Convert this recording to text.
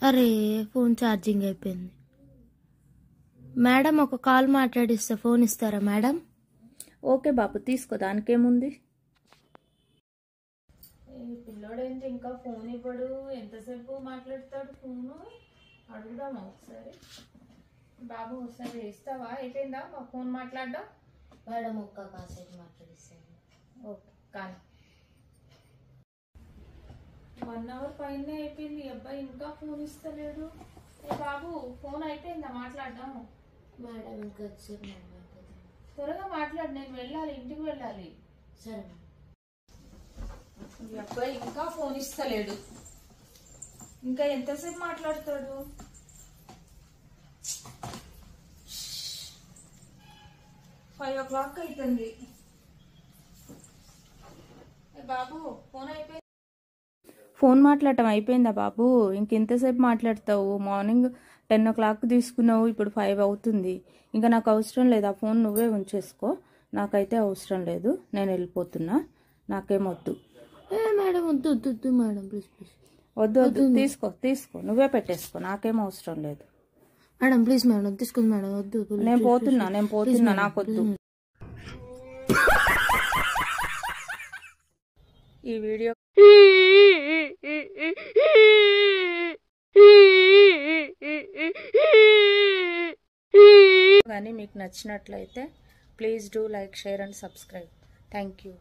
అరే phone charging అయిపోయింది. Madam ఒక కాల్ మాట్లాడిస్తా, ఫోన్ ఇస్తారా మేడం? ఓకే బాబు తీసుకో, దానికేముంది. పిల్లోడేంటి ఇంకా ఫోన్ ఇవ్వడు, ఎంతసేపు మాట్లాడతాడు ఫోను? అడుగుదామా ఒకసారి. బాబు ఒకసారి ఇస్తావా? అయిపోయిందా ఫోన్ మాట్లాడడం? మేడం ఒక్క కాసేపు మాట్లాడిస్తాను. ఓకే కానీ 1 అవర్ పైనే అయిపోయింది, అబ్బాయి ఇంకా ఫోన్ ఇస్తలేడు. బాబు ఫోన్ అయిపోయిందా మాట్లాడడం? మేడం ఇంకా వచ్చేపు మాట్లాడుతుంది. త్వరగా మాట్లాడు, నేను వెళ్ళాలి, ఇంటికి వెళ్ళాలి. సరే ఈ అబ్బాయి ఇంకా ఫోన్ ఇస్తలేడు, ఇంకా ఎంతసేపు మాట్లాడతాడు? ఫైవ్ ఓ క్లాక్ అవుతుంది. బాబు ఫోన్ అయిపోయింది. ఫోన్ మాట్లాడటం అయిపోయిందా బాబు? ఇంకెంతసేపు మాట్లాడతావు? మార్నింగ్ 10 o'clock తీసుకున్నావు, ఇప్పుడు 5 అవుతుంది. ఇంకా నాకు అవసరం లేదు, ఆ ఫోన్ నువ్వే ఉంచేసుకో. నాకైతే అవసరం లేదు, నేను వెళ్ళిపోతున్నా, నాకేమొద్దు. మేడం వద్దు వద్దు వద్దు మేడం, ప్లీజ్ ప్లీజ్ వద్దు వద్దు, తీసుకో తీసుకో, నువ్వే పెట్టేసుకో, నాకేం అవసరం లేదు. మేడం ప్లీజ్ మేడం తీసుకోండి మేడం, వద్దు. నేను పోతున్నా, నాకొద్దు. ఈ వీడియో కానీ మీకు నచ్చినట్లయితే please do like, share and subscribe. Thank you.